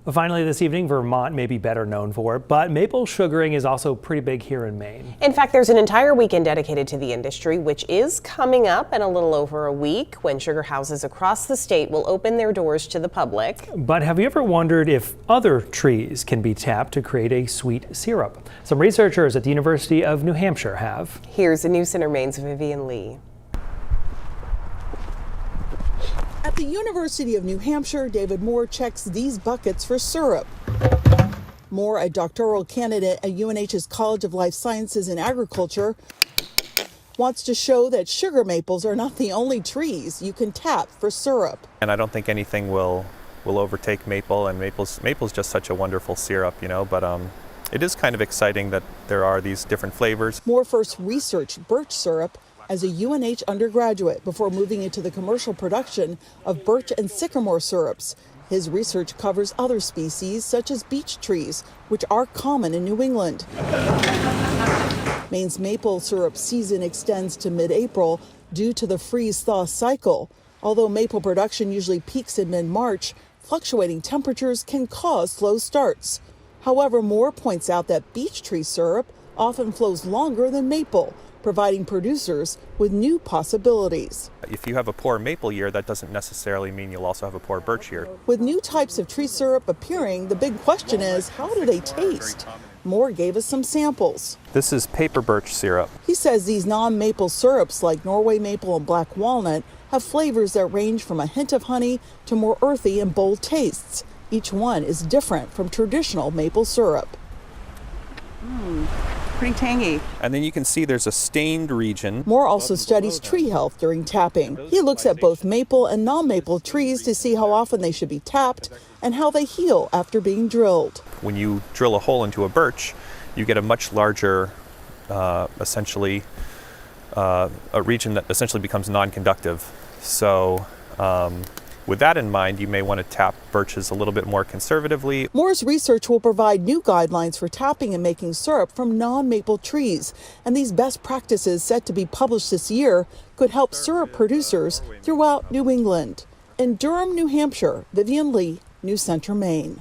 Finally this evening, Vermont may be better known for it, but maple sugaring is also pretty big here in Maine. In fact, there's an entire weekend dedicated to the industry, which is coming up in a little over a week when sugar houses across the state will open their doors to the public. But have you ever wondered if other trees can be tapped to create a sweet syrup? Some researchers at the University of New Hampshire have. Here's News Center Maine's Vivian Lee. At the University of New Hampshire, David Moore checks these buckets for syrup. Moore, a doctoral candidate at UNH's College of Life Sciences and Agriculture, wants to show that sugar maples are not the only trees you can tap for syrup. And I don't think anything will overtake maple, and maple's just such a wonderful syrup, but it is kind of exciting that there are these different flavors. Moore first researched birch syrup as a UNH undergraduate before moving into the commercial production of birch and sycamore syrups. His research covers other species such as beech trees, which are common in New England. Maine's maple syrup season extends to mid-April due to the freeze-thaw cycle. Although maple production usually peaks in mid-March, fluctuating temperatures can cause slow starts. However, Moore points out that beech tree syrup often flows longer than maple, providing producers with new possibilities. If you have a poor maple year, that doesn't necessarily mean you'll also have a poor birch year. With new types of tree syrup appearing, the big question is, how do they taste? Moore gave us some samples. This is paper birch syrup. He says these non-maple syrups like Norway maple and black walnut have flavors that range from a hint of honey to more earthy and bold tastes. Each one is different from traditional maple syrup. Pretty tangy. And then you can see there's a stained region. Moore also studies tree health during tapping. He looks at both maple and non-maple trees to see how often they should be tapped and how they heal after being drilled. When you drill a hole into a birch, you get a much larger, a region that essentially becomes non-conductive. So with that in mind, you may want to tap birches a little bit more conservatively. Moore's research will provide new guidelines for tapping and making syrup from non-maple trees. And these best practices, set to be published this year, could help syrup producers throughout New England. In Durham, New Hampshire, Vivian Lee, News Center, Maine.